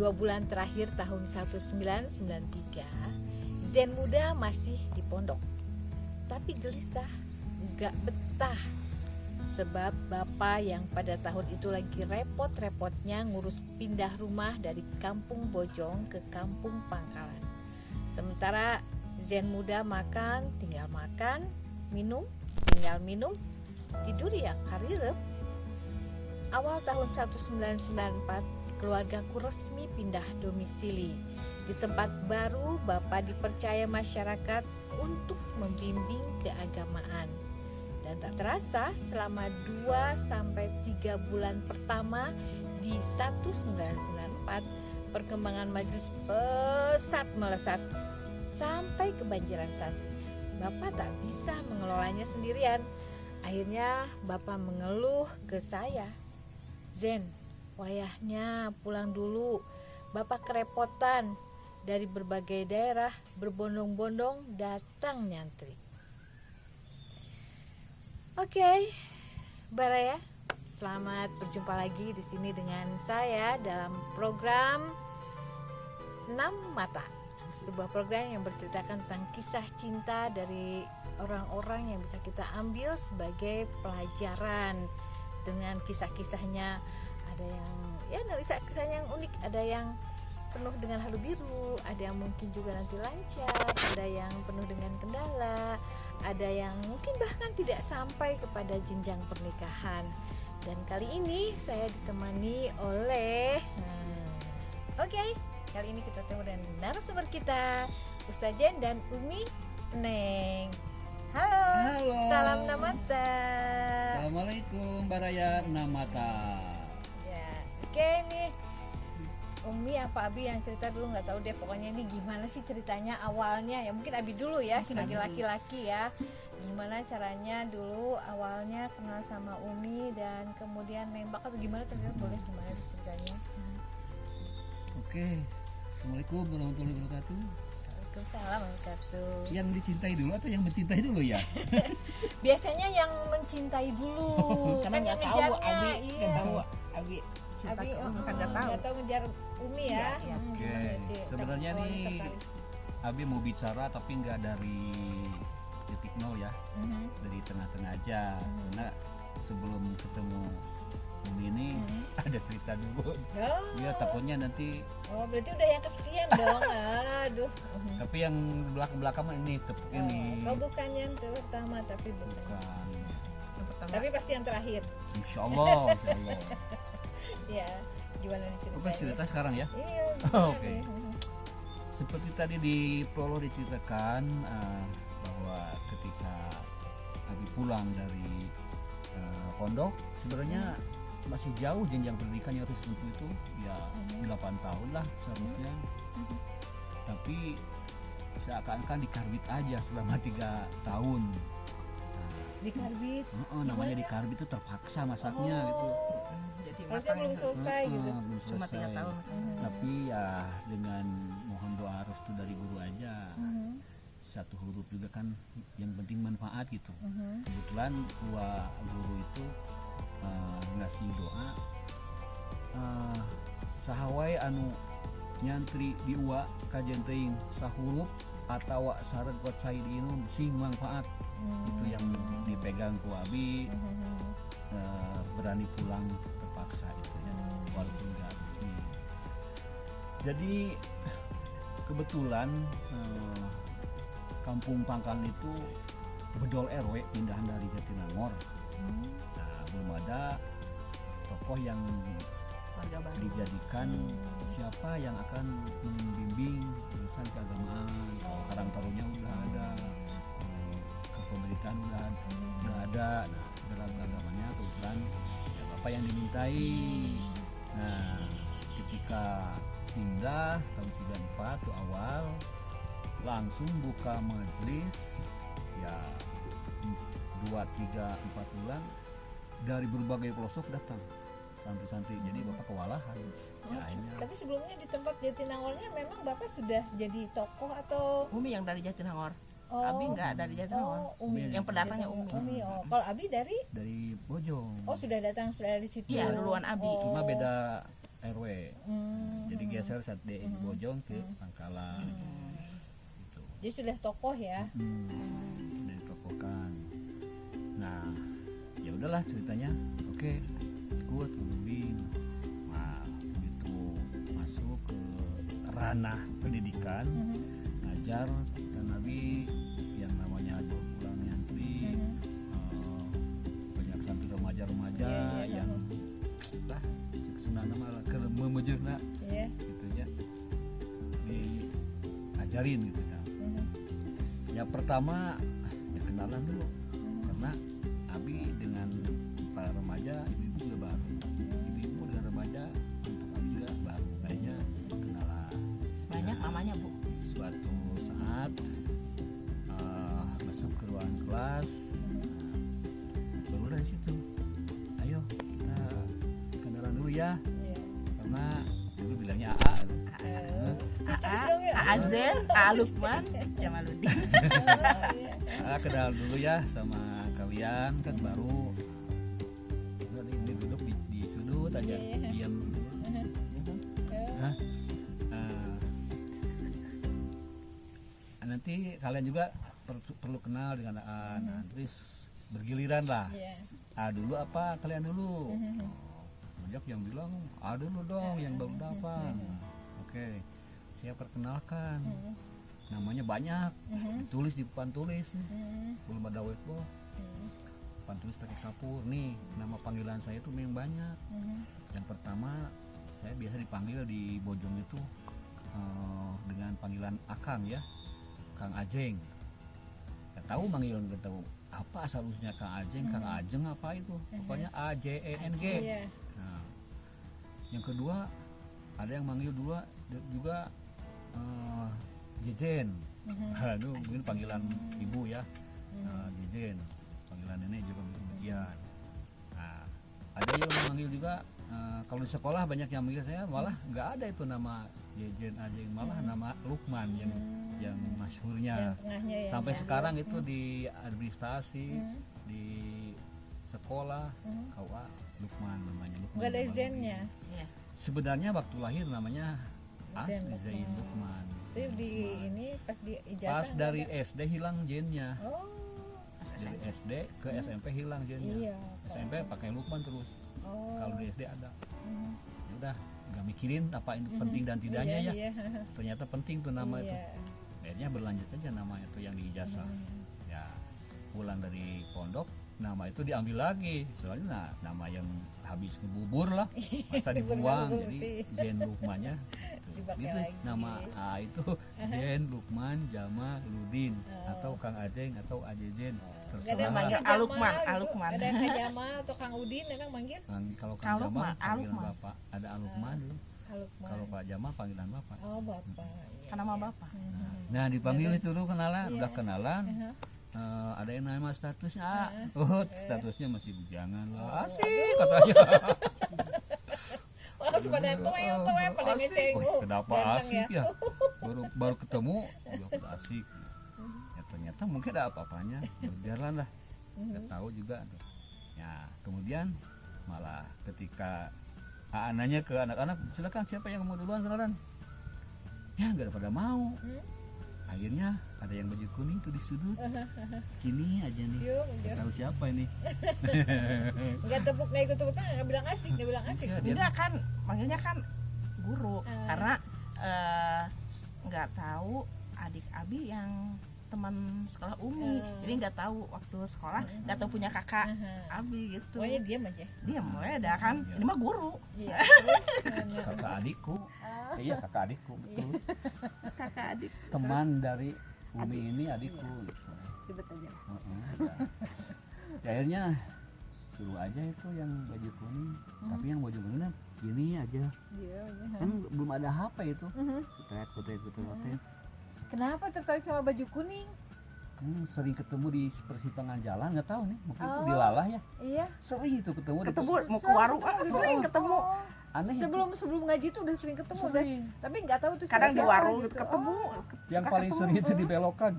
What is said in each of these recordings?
2 bulan terakhir tahun 1993, Zen muda masih di pondok. Tapi gelisah, gak betah. Sebab bapak yang pada tahun itu lagi repot-repotnya ngurus pindah rumah dari kampung Bojong ke kampung Pangkalan. Sementara Zen muda tinggal makan, minum, tinggal minum, tidur ya karirep. Awal tahun 1994, keluargaku resmi pindah domisili. Di tempat baru, bapak dipercaya masyarakat untuk membimbing keagamaan. Dan tak terasa selama 2-3 bulan pertama di 1994, perkembangan majelis pesat melesat sampai kebanjiran santri. Bapak tak bisa mengelolanya sendirian. Akhirnya bapak mengeluh ke saya, Zen, wayahnya pulang dulu. Bapak kerepotan, dari berbagai daerah berbondong-bondong datang nyantri. Oke, Baraya, selamat berjumpa lagi di sini dengan saya dalam program 6 Mata. Sebuah program yang berceritakan tentang kisah cinta dari orang-orang yang bisa kita ambil sebagai pelajaran dengan kisah-kisahnya. Ada yang kisahnya yang unik, ada yang penuh dengan halu biru, ada yang mungkin juga nanti lancar, ada yang penuh dengan kendala, ada yang mungkin bahkan tidak sampai kepada jenjang pernikahan. Dan kali ini saya ditemani oleh kali ini kita ketemu dengan narasumber kita, Ustaz Jen dan Umi Neng. Halo. Salam Namata. Assalamualaikum Baraya Namata. Ya, oke nih. Umi apa Abi yang cerita dulu, nggak tahu deh pokoknya ini gimana sih ceritanya awalnya ya, mungkin Abi dulu ya sebagai laki-laki ya, gimana caranya dulu awalnya kenal sama Umi dan kemudian nembak atau gimana ternyata boleh gimana ceritanya. Oke, Assalamualaikum warahmatullahi wabarakatuh. Waalaikumsalam wabarakatuh. Yang dicintai dulu atau yang mencintai dulu ya? Biasanya yang mencintai dulu karena nggak tahu Abi, nggak tahu Abi cinta Abi, ke Umi kan nggak tahu. nggak tahu ngejar Umi ya. Iya. Oke, sebenarnya nih Abi mau bicara tapi nggak dari titik nol ya, dari tengah-tengah aja. Karena sebelum ketemu Umi ini ada cerita dulu. Ya takutnya nanti. Oh berarti udah yang kesekian dong. Aduh. Tapi yang belakang-belakang ini tepuk ini. Oh bukan yang pertama tapi bukan. Yang pertama. Tapi pasti yang terakhir. Insya Allah. Ya, gimana nih ceritanya? Oke, cerita sekarang ya. Iya. Oke. Seperti tadi di prolog diceritakan bahwa ketika Abi pulang dari pondok, sebenarnya masih jauh jenjang pendidikannya harus untuk itu ya 8 tahun lah seharusnya. Tapi seakan-akan dikarbit aja selama 3 tahun. Dikarbit? Namanya dikarbit itu terpaksa masaknya gitu. Jadi Harusnya belum selesai gitu. Belum cuma 3 selesai. tahun misalnya. Tapi ya dengan mohon doa restu dari guru aja. Satu huruf juga kan yang penting manfaat gitu. Kebetulan dua guru itu ngasih doa sahawai anu nyantri di uwa kajian teing sahuruf atau saregot saidinu sing manfaat. Itu yang dipegang ku Abi. Berani pulang terpaksa itu ya, walaupun nggak resmi. Jadi kebetulan kampung Pangkalan itu bedol RW pindahan dari Jatinangor. Nah, belum ada tokoh yang Warga baru. dijadikan siapa yang akan membimbing urusan keagamaan. Karang Tarunnya udah ada, kepemerintahan udah ada. Nah, dalam agamanya kebetulan ya bapak yang dimintai. Nah, ketika pindah tahun 94 tuh awal langsung buka majelis ya 2, 3, 4 bulan dari berbagai pelosok datang santri-santri. Jadi bapak kewalahan. Ya, akhirnya Tapi sebelumnya di tempat Jatinangornya memang bapak sudah jadi tokoh atau Umi yang dari Jatinangor. Abi nggak dari Jatinangor. Umi. Yang pendatangnya Umi. Kalau Abi dari dari Bojong. sudah datang sudah dari situ. Iya, duluan Abi. Cuma beda RW. Jadi geser saat di Bojong ke Pangkalan. Gitu. Jadi sudah tokoh ya. Sudah ditokohkan. Nah, ya udahlah ceritanya. Oke, ikut membimbing. Nah, begitu masuk ke ranah pendidikan, ngajar dan Nabi yang namanya pulang nyantri, banyak santri remaja-remaja yang lah sunana malah ke memujurna gitu ya, diajarin gitu kan. Yang pertama ya kenalan dulu, karena Abi dengan para remaja, ibu-ibu juga baru, ibu-ibu dengan remaja untuk Abi juga baru, kayaknya kenalan. Banyak namanya Bu. Suatu saat masuk ke ruang kelas, baru dari situ, ayo kita kenalan dulu ya, karena dulu bilangnya AA. Azel, Lukman, Jamaluddin. Kenal dulu ya sama kalian, kan baru ini duduk di sudut aja, diam dulu. Ya kan? Nanti kalian juga perlu kenal dengan AA. Nah, terus bergiliran lah. Dulu apa kalian dulu? Banyak yang bilang dulu dong, yang baru dapat. Oke, saya perkenalkan. Namanya banyak, ditulis di papan tulis, belum ada whiteboard. Papan tulis pakai kapur. Nih, nama panggilan saya itu memang banyak. Yang pertama, saya biasa dipanggil di Bojong itu dengan panggilan Akang ya, Kang Ajeng. Gak tahu manggil, gak tahu apa asal usulnya Kang Ajeng, Kang Ajeng apa itu? Pokoknya AJENG. Nah, yang kedua ada yang manggil juga Jejen. Itu mungkin panggilan ibu ya, Jejen. Panggilan nenek juga demikian. Nah, ada yang memanggil juga kalau di sekolah banyak yang manggil saya, malah nggak ada itu nama Jejen aja, malah nama Lukman yang masyhurnya. Ya, sampai sekarang itu di administrasi, di sekolah, KUA Lukman namanya. Lukman nggak ada zennya. Sebenarnya waktu lahir namanya Zen Zain Lukman. Tapi di ini pas di ijazah Pas dari SD hilang gennya. Dari SD ke SMP hilang gennya. SMP pakai Lukman terus. Kalau di SD ada. Ya udah, nggak mikirin apa itu penting dan tidaknya ya. Ternyata penting tuh nama itu. Akhirnya berlanjut aja nama itu yang di ijazah. Ya, pulang dari pondok, nama itu diambil lagi. Soalnya nama yang habis ngebubur lah, masa dibuang, jadi Zain Lukmannya gitu. Nama A itu Zain Lukman Jamaluddin atau Kang Ajeng atau Ajejen, terserah. Manggil Lukman. Ada Kang Jamal atau Kang Udin memang manggil? Kalau Kang Jamal panggilan bapak, ada Lukman dulu. Kalau Pak Jamal panggilan bapak. Oh bapak. Kan nama bapak. Nah dipanggil itu dulu kenalan, udah kenalan. Ada yang nama statusnya statusnya masih bujangan lah, asik katanya. Malah pada tuwe pada ngecenguk. Kenapa asik ya? Baru ketemu udah asik. Ya ternyata mungkin ada apa-apanya, berjalan lah. Nggak tahu juga. Ya kemudian malah ketika nanya ke anak-anak, silakan siapa yang mau duluan silakan. Ya nggak ada pada mau. Akhirnya ada yang baju kuning tuh di sudut, gini aja nih, nggak tahu siapa ini. Nggak ikut tepuk tangan, nggak bilang asik. Ya, Enggak kan, manggilnya kan guru, karena nggak tahu adik Abi yang teman sekolah Umi, jadi nggak tahu waktu sekolah, nggak tahu punya kakak Abi gitu. Pokoknya diam aja. Diam, ada kan, ini mah guru. Iya. Kakak adikku, iya kakak adikku betul. Kakak adik. Teman dari Umi ini adikku. Ribet aja. Ya, akhirnya suruh aja itu yang baju kuning, tapi yang baju kuning gini aja. Kan belum ada HP itu. Kutret. Kenapa tertarik sama baju kuning? Sering ketemu di persimpangan jalan, nggak tahu nih, mungkin itu dilalah ya. Iya. Sering itu ketemu Mau ke warung, sering ketemu. Aneh. Sebelum ngaji tuh udah sering ketemu deh. Tapi nggak tahu tuh Kadang di siapa warung gitu. ketemu. Yang paling sering itu dibelokan,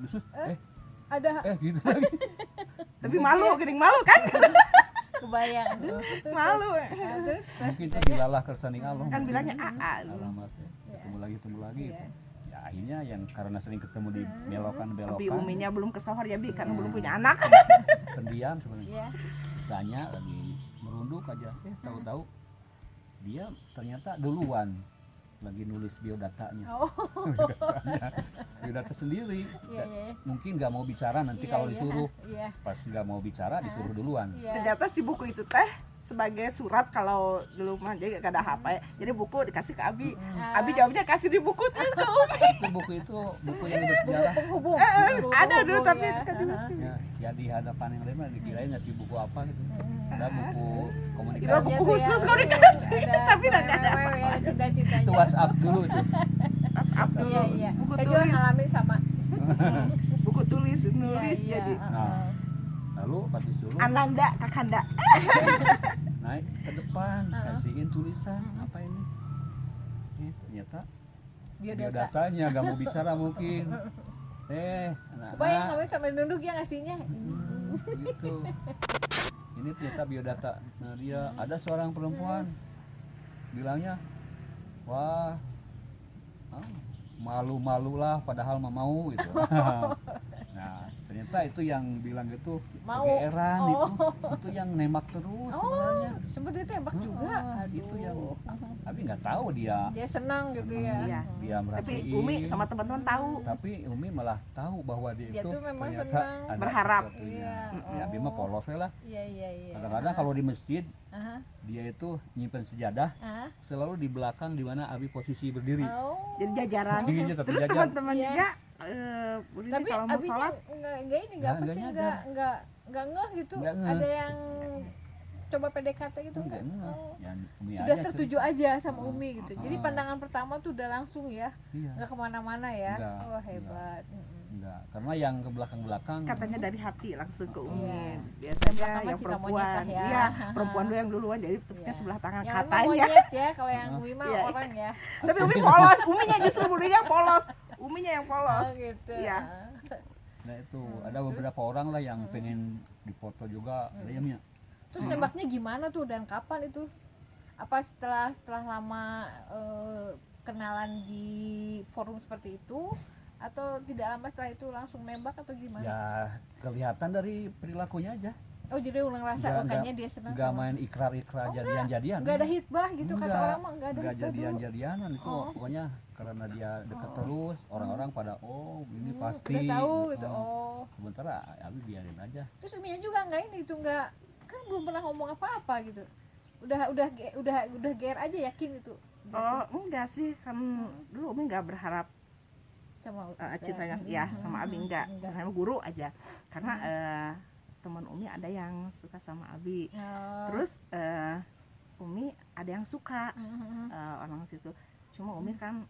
Ada gitu lagi. Tapi malu, gini malu kan? kebayang. Aduh. Malu. Terus Mungkin terdilalah kersaning Allah. Kan bilangnya alamatnya. Ketemu lagi. Iya. Ya akhirnya yang karena sering ketemu di belokan-belokan. Tapi uminya belum ke sohor ya Bi karena belum punya anak. Pendiam sebenarnya. Iya. Tanya lagi merunduk aja. Tahu-tahu dia ternyata duluan lagi nulis biodatanya. Oh. Biodata sendiri. Iya, iya. Mungkin nggak mau bicara nanti Iya, kalau iya. disuruh. Iya. Pas nggak mau bicara disuruh duluan. Iya. Ternyata si buku itu teh sebagai surat kalau dulu mah jadi gak ada HP. Jadi buku dikasih ke Abi. Abi jawabnya kasih di buku tuh ke Umi. Itu buku yang bersejarah. Penghubung. Ada dulu tapi ya. kan di buku. Ya di hadapan yang lain mah dikirain ngasih buku apa gitu. Ada buku Kira komunikasi. buku khusus kok Ada dikasih. Tapi udah gak ada. wewe, ada cita-citanya. Itu WhatsApp dulu itu. Tas up dulu. Iya, iya. Buku Saya juga tulis. ngalamin sama. Buku tulis Iya, nulis iya. jadi Nah, lalu pas disuruh Ananda Kakanda. naik ke depan kasihin tulisan apa ini. Ternyata Biodata. biodatanya nggak mau bicara mungkin. Bayang Anak-anak namanya sampai nunduk ya ngasihnya. gitu. Ini ternyata biodata. Nah dia ada seorang perempuan bilangnya, wah malu-malu lah padahal mah mau gitu. Nah ternyata itu yang bilang gitu Mau. kegeeran Oh. itu yang nembak terus sebenarnya. Sempet dia tembak juga. Itu yang Aduh. tapi nggak tahu dia Dia senang gitu ya. Iya. dia Tapi merhatiin. Umi sama teman-teman tahu. Tapi Umi malah tahu bahwa dia Dia itu tuh memang ternyata senang. ada Berharap. sesuatunya. Iya. Ya dia mah polos we lah. Iya, iya, iya. Kadang-kadang kalau di masjid Aha. dia itu nyimpen sejadah Aha. selalu di belakang di mana Abi posisi berdiri. Oh. Jadi jajaran. Tingginya tapi Terus jajar. teman-teman Iya. juga Budi Tapi kalau mau abinya sholat enggak ini enggak apa Nggak sih nyadar. enggak ngeh gitu. Nggak ngeh. Ada yang coba PDKT gitu enggak? Enggak, Oh. ya, Umi Sudah aja tertuju cerita. aja sama Oh, Umi gitu. oh, Jadi oh. pandangan pertama tuh udah langsung ya, Iya. nggak kemana-mana ya. Enggak, Wah hebat. Mm-mm. Enggak, karena yang ke belakang-belakang katanya dari hati langsung ke Umi. Iya. Biasanya Yang belakang mah yang cinta monyet perempuan. lah ya. Iya, perempuan dulu yang duluan jadi tetepnya Iya. sebelah tangan Yang lain mah katanya. monyet ya, kalau yang Umi mah Iya. orang ya. Tapi Umi polos, Uminya justru Budinya polos. Uminya yang polos. Oh gitu. Iya. nah itu ada beberapa orang lah yang pengen dipoto juga ada yang ya. Terus nembaknya gimana tuh dan kapan itu? Apa setelah lama kenalan di forum seperti itu atau tidak lama setelah itu langsung nembak atau gimana? Ya kelihatan dari perilakunya aja. Oh jadi ulang rasa, Nggak- oh kayaknya dia senang Nggak sama. main ikrar-ikrar jadian-jadian. Nggak ada hitbah gitu kata Enggak, orang mah nggak ada nggak hitbah dulu. jadian-jadianan itu Oh. pokoknya karena dia dekat terus orang-orang pada oh ini pasti Udah tahu gitu. Oh. Oh. Sementara Abi biarin aja. Terus Uminya juga nggak ini itu nggak kan belum pernah ngomong apa-apa gitu. Udah GR aja yakin itu. Oh, enggak sih, kan dulu Umi enggak berharap Sama cintanya ya sama Abi enggak. Karena guru aja. Karena teman Umi ada yang suka sama Abi. Oh. Terus Umi ada yang suka Mhm. orang situ. Cuma Umi kan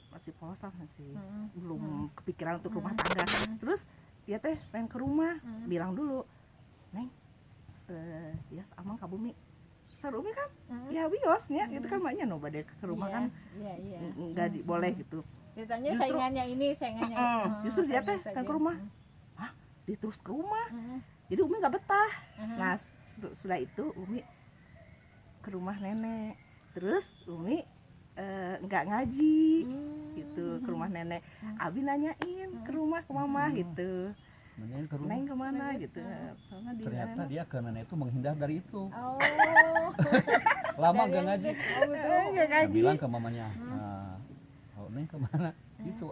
masih polos lah, masih Mhm. belum kepikiran untuk rumah tangga. Terus dia teh pengen ke rumah, bilang dulu, Neng, bias amang ka Bumi. Saru Umi kan, ya biosnya, itu kan maknya no bade ke rumah Iya, kan iya, iya. nggak boleh gitu. Ditanya Justru- saingannya ini, saingannya itu. Justru dia teh ternyata kan ke dia. rumah, dia terus ke rumah. Mhm. Jadi Umi nggak betah. Mhm. Nah setelah itu Umi ke rumah nenek. Terus Umi nggak ngaji gitu ke rumah nenek. Abi nanyain ke rumah ke mama gitu. Nanyain ke rumah. Neng kemana gitu. Soalnya di Ternyata dia ke nenek itu menghindar dari itu. Oh. Lama Dari gak yang ngaji. Oh gitu. nggak Dia ngaji. bilang ke mamanya, oh Neng kemana? Gitu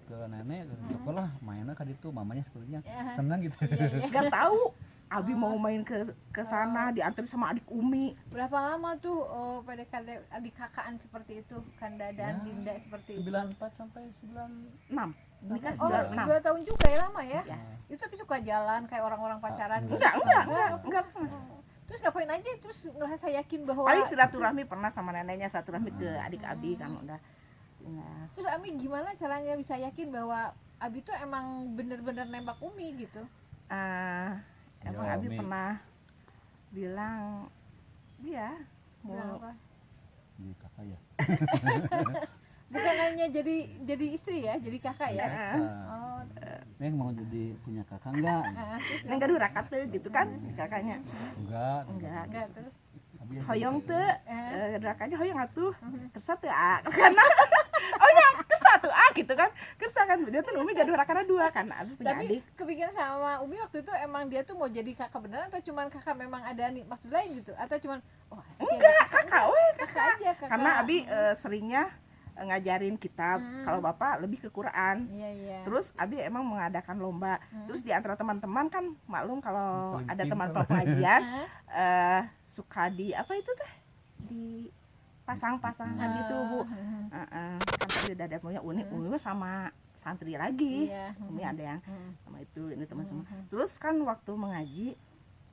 ke nenek, lah mainnya kan itu mamanya sepertinya senang gitu. Iya, iya. Nggak tahu. Abi mau main ke sana diantar sama adik Umi. Berapa lama tuh PDKT adik kakaan seperti itu, Kanda dan Ya, Dinda seperti itu? 94 sampai 9. 6. Nikah Oh, 96. 2 tahun juga ya lama ya? Ya. Itu tapi suka jalan kayak orang-orang pacaran gitu? Enggak. Terus ngapain aja? Terus ngerasa yakin bahwa Paling silaturahmi pernah sama neneknya, silaturahmi ke adik Abi kan udah. Nah, Terus Ami gimana caranya bisa yakin bahwa Abi tuh emang bener-bener nembak Umi gitu? emang Ya, Abi Umi. pernah bilang dia mau Bilang apa? Ini kakak ya. bukan hanya jadi istri ya, jadi kakak ya. Oh, Neng mau jadi punya kakak enggak? terus Neng gaduh rakat teh gitu kan kakaknya. Enggak. enggak terus. Abi Hoyong teh rakanya hoyong atuh. Mhm. Kersa teu karena oh ya kersa tuh gitu kan. Kersa kan dia tuh Umi gaduh rakana dua kan abi punya Tapi adik. kepikiran sama Umi waktu itu emang dia tuh mau jadi kakak beneran atau cuman kakak memang ada nih maksud lain gitu atau cuman oh asik ya ada Kakak we kakak aja kakak. karena abi seringnya ngajarin kitab. Kalau bapak lebih ke Quran. Iya. Terus abi emang mengadakan lomba. Terus di antara teman-teman kan maklum kalau Paling ada pintar. teman pengajian Hah? suka di apa itu teh di pasang-pasangan gitu Bu. Kan tadi udah ada punya Umi mah sama santri lagi. Iya. Umi ada yang sama itu ini teman semua. Terus kan waktu mengaji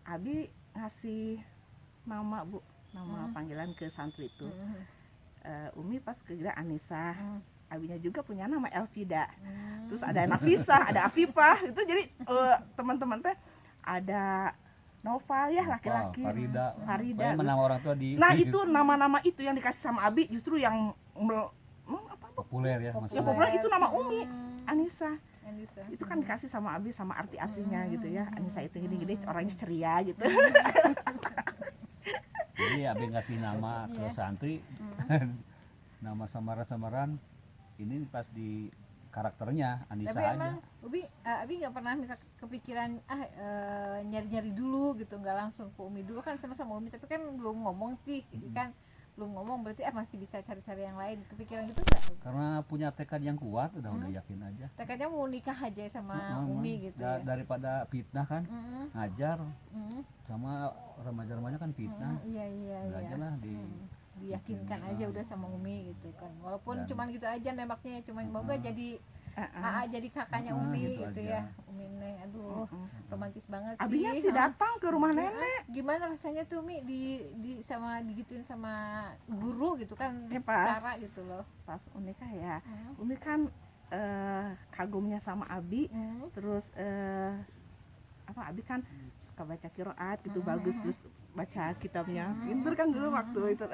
abi ngasih nama Bu, nama panggilan ke santri itu. Umi pas kira Anissa. Abinya juga punya nama Elvida. Terus ada Nafisa, ada Afifah. Itu jadi teman-teman teh ada Noval ya laki-laki. Farida. Farida. Pokoknya menang orang tua di Nah itu nama-nama itu yang dikasih sama Abi justru yang populer ya yang maksudnya. populer itu nama Umi Anissa. Anissa. Itu kan dikasih sama Abi sama arti-artinya gitu ya. Anissa itu gini-gini orangnya ceria gitu. Jadi abi ngasih nama ke Iya. santri. Nama samaran-samaran ini pas di karakternya Anissa Tapi aja. emang Abi nggak pernah misal kepikiran nyari-nyari dulu gitu, nggak langsung ke Umi dulu kan sama Umi tapi kan belum ngomong sih kan belum ngomong berarti masih bisa cari-cari yang lain, kepikiran gitu nggak? Karena punya tekad yang kuat udah yakin aja. Tekadnya mau nikah aja sama Umi gitu ya. Daripada fitnah kan, ngajar Mm. sama remaja-remaja kan fitnah. Iya Udah aja lah diyakinkan aja udah sama Umi gitu kan, walaupun Dan- cuman gitu aja nembaknya cuman moga jadi AA jadi kakaknya Umi gitu gitu aja. ya. Umi Neng aduh romantis banget sih. Abinya sih datang ke rumah nenek. Gimana rasanya tuh Mi di sama digituin sama guru gitu kan Ya, pas. secara gitu loh. Pas Umi kan ya. Umi kan kagumnya sama Abi. Terus Abi kan suka baca qiraat gitu bagus terus baca kitabnya pinter kan dulu waktu itu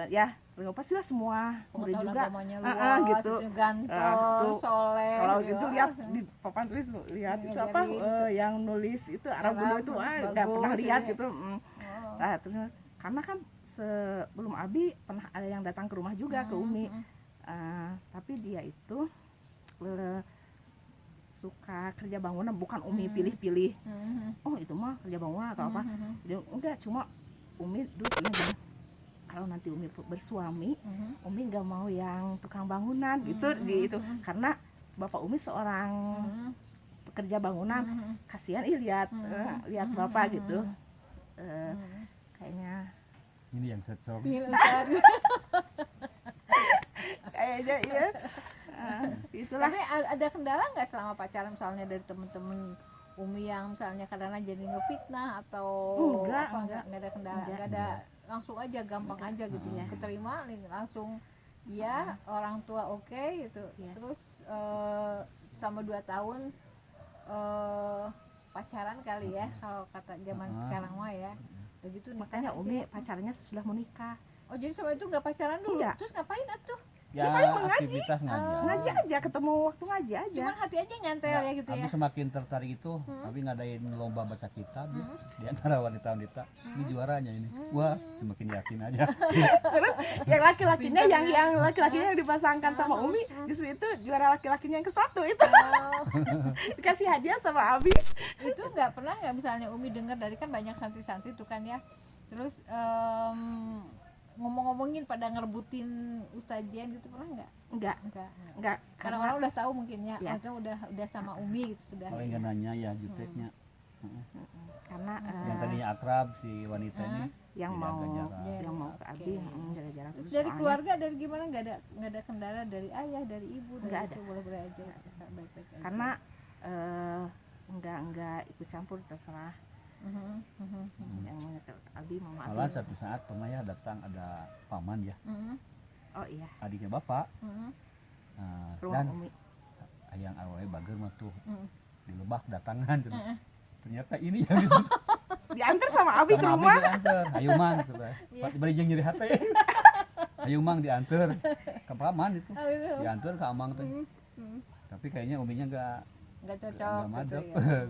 ya pastilah semua murid Pengetahuan juga agamanya luas, gitu. ganteng, Tuh, soleh. kalau gitu. gitu lihat di papan tulis lihat itu apa Ngajarin yang nulis itu Arab dulu itu nggak bagus pernah lihat ya. gitu. Nah terus karena kan sebelum Abi pernah ada yang datang ke rumah juga ke Umi. Tapi dia itu suka kerja bangunan bukan Umi pilih-pilih. Oh itu mah kerja bangunan atau apa? Dia enggak cuma Umi dulu punya gini, kalau nanti Umi bersuami, Umi nggak mau yang tukang bangunan gitu gitu karena bapak Umi seorang pekerja bangunan. Kasihan lihat lihat bapak gitu. Kayaknya Ini yang cocok. kayaknya iya. Itulah. Tapi ada kendala nggak selama pacaran misalnya dari temen-temen Umi yang misalnya kadang-kadang jadi ngefitnah atau Enggak, apa enggak. nggak ada kendala, Enggak. nggak ada langsung aja gampang aja gitu Iya. keterima langsung ya orang tua oke gitu. Iya. Terus selama 2 tahun pacaran kali ya kalau kata zaman sekarang mah ya begitu nikah Makanya aja. Umi pacarnya sudah menikah. Oh jadi sama itu nggak pacaran dulu? Enggak. Terus ngapain atuh? Ya, paling mengaji. aktivitas ngajar. Ngaji aja ketemu waktu ngaji aja. Cuman hati aja nyantel ya gitu Abi ya. semakin tertarik itu, Abi ngadain lomba baca kitab ya, di antara wanita-wanita. Ini juaranya ini. Wah, semakin yakin aja. Terus yang laki-lakinya Pinter yang laki-lakinya yang dipasangkan sama Umi justru itu juara laki-lakinya yang ke-1 itu Oh. dikasih hadiah sama Abi. Itu nggak pernah nggak misalnya Umi dengar dari kan banyak santri-santri tuh kan ya terus ngomong-ngomongin pada ngerebutin ustazian gitu pernah nggak? Enggak Karena orang udah tahu mungkin ya, Ya. maksudnya udah sama Umi gitu sudah. Paling gak nanya ya juteknya. karena Yang tadinya akrab si wanita ini yang jaga mau jarak. yang mau ke Abi Oke. jaga jarak Terus terus dari soalnya keluarga dari gimana nggak ada kendala dari ayah dari ibu dari Nggak itu boleh-boleh aja baik-baik aja. karena enggak ikut campur terserah yang mau ke Abi mau Malah Abi. satu saat pernah ya datang ada paman ya, Oh iya, adiknya bapak. Nah, rumah dan Umi. ayang awe bager mah tuh di Lebak datangan cenah. Ternyata ini yang Diantar sama Abi ke sama Abi rumah. diantar. Ayo mang gitu. Bari jeung nyeri hate. Ayo mang diantar ke paman itu Oh, gitu. diantar ke Amang tuh. Hmm. Tapi kayaknya uminya Nggak cocok nggak gitu madep. ya.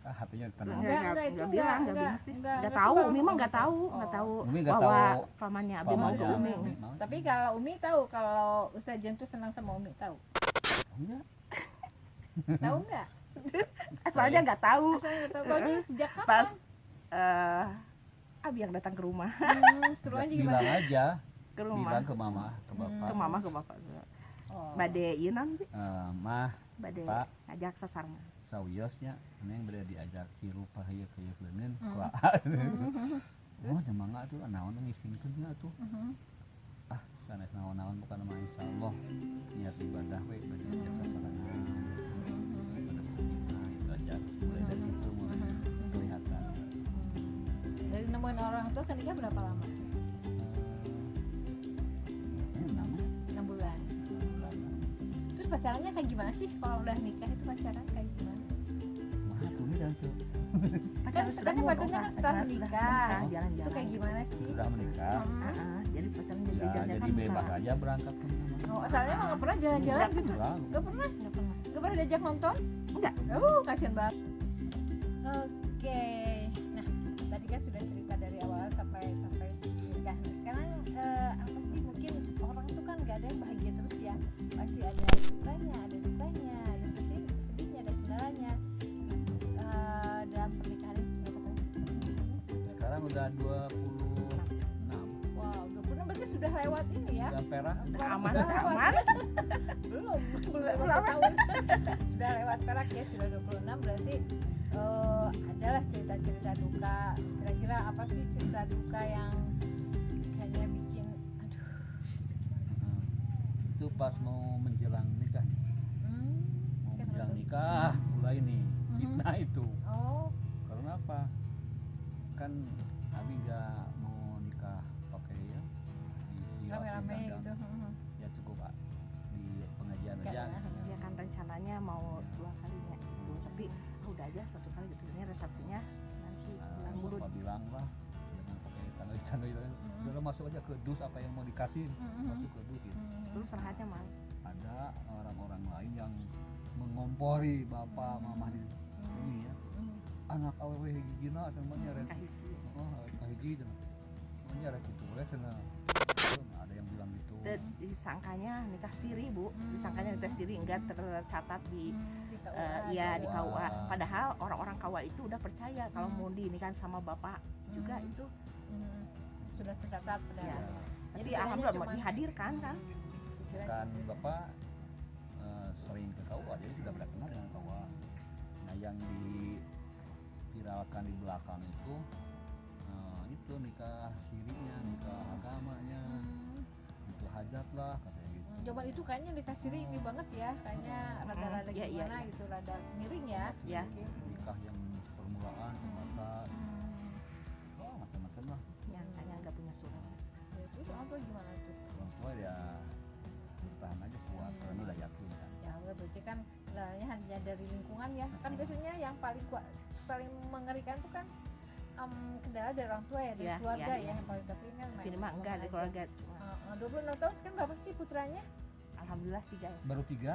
Hatinya tenang. Enggak, itu bilang, enggak bilang sih. enggak Nggak suka. tahu, Umi mah nggak Oh. tahu, nggak tahu Umi nggak bahwa tahu pamannya Abi mau ke pamannya Umi. Umi. Tapi kalau Umi tahu kalau Ustaz Jen tuh senang sama Umi, tahu? Enggak. Tahu enggak? Asalnya nggak tahu. Asal nggak tahu. Kalau dulu sejak kapan? Pas Abi yang datang ke rumah, Seru aja Bilang gimana? aja, ke rumah, bilang ke mama, ke bapak. ke mama, ke bapak. Oh. Bade ieu naon Bi? Mah Bade Pak. ngajak sasarna. sawiosnya neng beda diajak hirup hayu kayak leungeun Hmm. kuat. Oh, jamangga tuh naon ngisingkeun atuh. Ah, sanes naon-naon bukan mah insyaallah niat ibadah we bagi ajak sasarangan. Pada kita itu aja. Mulai dari situ mulai kelihatan. Dari nemuin orang tua kan nikah berapa lama? 6 bulan. Terus pacarannya kayak gimana sih? Kalau udah nikah itu pacaran kayak gimana? Mah tuh nih dan tuh Pacaran sudah Tapi mau pacarnya kan dong, setelah pacaran sudah menikah. menikah, Itu jalan-jalan. kayak gimana sih? sudah menikah. Jadi pacaran Ya, jalan-jalan jadi kan bebas enggak. aja berangkat ke mana. Oh, asalnya emang nggak pernah jalan-jalan Nggak gitu? Enggak. Nggak pernah? Nggak pernah. Nggak pernah diajak nonton? Enggak. Kasihan banget. Oke. Nah, tadi kan sudah cerita dari awal sampai nikah. Nah, sekarang apa sih mungkin orang tuh kan nggak ada yang bahagia terus ya. Pasti ada sukanya, yang sedihnya, ada kendalanya. Dalam pernikahan ini berapa tahun? Sekarang udah 26. Wow, 26 berarti sudah lewat ini ya? Udah perak. Udah aman, Sudah udah lewat. aman. belum lewat tahun. Sudah lewat perak ya, sudah 26 berarti adalah cerita-cerita duka. Kira-kira apa sih cerita duka yang kayaknya bikin aduh. Itu pas mau menjelang nikah nih. Mau Kenapa menjelang tuh? nikah mulai nih fitnah itu. Oh, Karena apa? Kan Abi nggak mau nikah pakai ya di rame-rame Abi gitu. kadang ya cukup Pak, di pengajian Nggak aja. ya. Ya kan rencananya mau 2 kalinya gitu, tapi udah aja 1 kali gitu. Ini resepsinya nanti bulan Mulud. Bapak bilang lah jangan pakai tanda itu kan. Udah masuk aja ke dus apa yang mau dikasih masuk ke dus gitu. Terus serahatnya mal. Ada orang-orang lain yang mengompori bapak mama di ini ya anak awewe hijina temannya rek Kahiji. kahiji temannya rek itu boleh sana ada yang bilang gitu. Disangkanya nikah siri Bu, disangkanya nikah siri enggak tercatat di Di KUA ya gitu di ya. KUA. Padahal orang-orang KUA itu udah percaya kalau mau dinikahin sama bapak juga itu. Sudah tercatat pada. Ya. Jadi Jadi alhamdulillah dihadirkan kan. Kan bapak sering ke KUA jadi sudah pada kenal dengan KUA. Nah yang diviralkan di belakang itu nikah sirinya, nikah agamanya, itu hajat lah katanya gitu. Jawaban itu kayaknya dikasih ini banget ya, kayaknya rada-rada Iya, iya, gimana iya. gitu, rada miring ya. Ya. Oke. Nikah yang permulaan semasa macam-macam lah. Yang kayaknya nggak punya surat. Ya, terus apa gimana tuh? Orang tua ya bertahan aja kuat karena udah yakin kan. Ya udah berarti kan kendalanya hanya dari lingkungan ya. Kan biasanya yang paling kuat, paling mengerikan tuh kan kendala dari orang tua ya, dari Ya, keluarga ya, ya. ya. Yang paling tapi kan Ini mah enggak di keluarga. Cuma 26 tahun sekarang berapa sih putranya? alhamdulillah 3 ya. Baru 3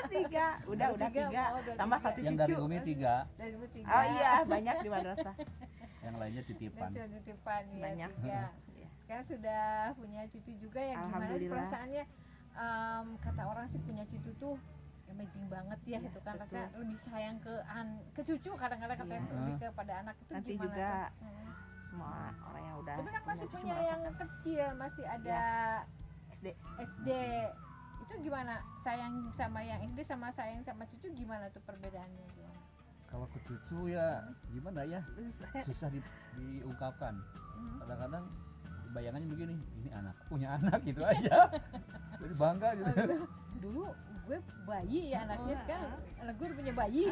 3. Udah Baru 3. oh, udah Tambah tiga. 1 yang cucu. dari Umi 3 Dari ibu 3. Oh iya, banyak di madrasah. yang lainnya titipan. Dan titipan ya Banyak. 3. Iya. Sekarang sudah punya cucu juga ya, gimana Alhamdulillah. perasaannya? Kata orang sih punya cucu tuh amazing banget ya, Iya, itu kan betul. rasanya lebih sayang ke cucu, kadang-kadang katanya Iya. lebih kepada anak itu Nanti gimana juga tuh? semua orang yang udah Tapi kan masih cucu punya yang merasakan. kecil, masih ada SD. SD. Itu gimana? Sayang sama yang SD sama sayang sama cucu gimana tuh perbedaannya gimana? Kalau ke cucu ya gimana ya, susah diungkapkan. Kadang-kadang bayangannya begini, ini anak punya anak gitu aja. Jadi bangga gitu. Dulu gue bayi ya anaknya, sekarang anak gue udah punya bayi.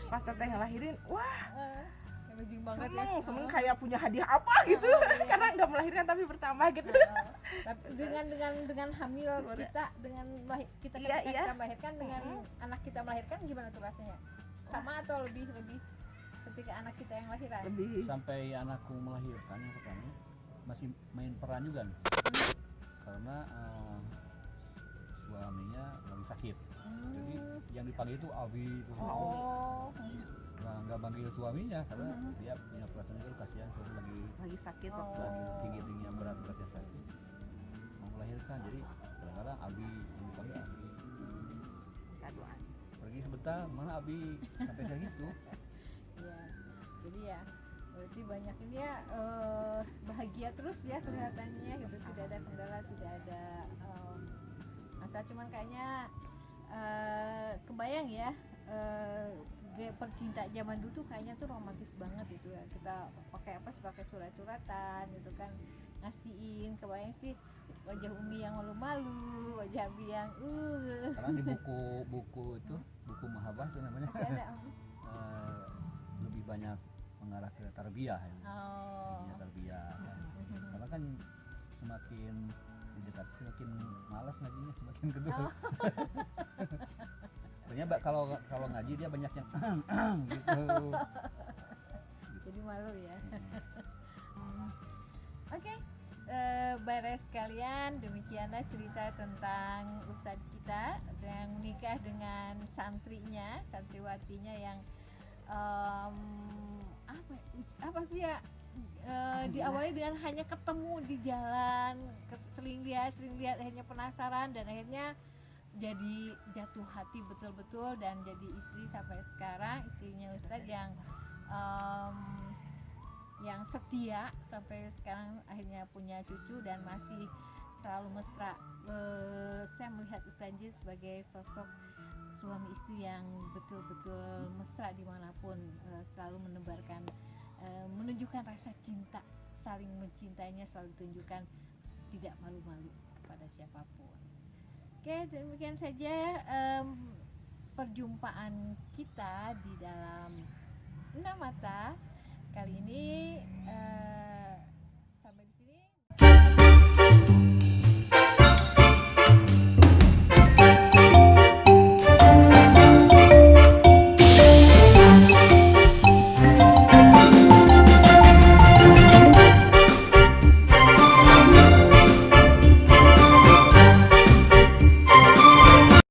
Pas teteh ngelahirin, wah Amazing banget ya. seneng kayak punya hadiah apa gitu. Iya. Karena nggak melahirkan tapi bertambah gitu. Tapi dengan hamil kita, dengan kita Iya, ketika iya. kita melahirkan, dengan anak kita melahirkan gimana tuh rasanya? Sama atau lebih ketika anak kita yang lahiran? Lebih Sampai anakku melahirkan yang pertama masih main peran juga nih. karena suaminya lagi sakit. Jadi yang dipanggil itu Abi itu. Oh. Nggak manggil suaminya karena dia punya perasaan itu kasihan suami lagi sakit Oh. waktu lagi tinggi yang berat-beratnya sakit mau melahirkan. Jadi kadang-kadang Abi yang dipanggil Abi. minta doa. Pergi sebentar, mana Abi sampai kayak gitu. Ya, jadi ya berarti banyak ini ya bahagia terus ya kelihatannya gitu, tidak ada kendala, tidak ada masalah, cuman kayaknya kebayang ya percinta zaman dulu tuh kayaknya tuh romantis banget itu ya, kita pakai apa sih, pakai surat-suratan gitu kan, ngasihin. Kebayang sih wajah Umi yang malu-malu, wajah Abi yang Karena di buku itu buku Mahabah itu namanya masih ada. lebih banyak mengarah ke tarbiyah ya. Oh. Ya, tarbiyah. Karena kan semakin didekat semakin malas ngajinya, semakin kedua. Ternyata kalau ngaji dia banyak yang gitu. Jadi malu ya. Oke, beres sekalian, demikianlah cerita tentang Ustadz kita yang menikah dengan santrinya, santriwatinya yang apa sih ya, diawali dengan hanya ketemu di jalan, sering lihat akhirnya penasaran dan akhirnya jadi jatuh hati betul-betul dan jadi istri sampai sekarang, istrinya Ustadz yang setia sampai sekarang, akhirnya punya cucu dan masih selalu mesra. Saya melihat Ustadz sebagai sosok suami istri yang betul-betul mesra dimanapun, selalu menebarkan, menunjukkan rasa cinta, saling mencintainya selalu ditunjukkan, tidak malu-malu kepada siapapun. Oke, demikian saja perjumpaan kita di dalam Enam Mata kali ini.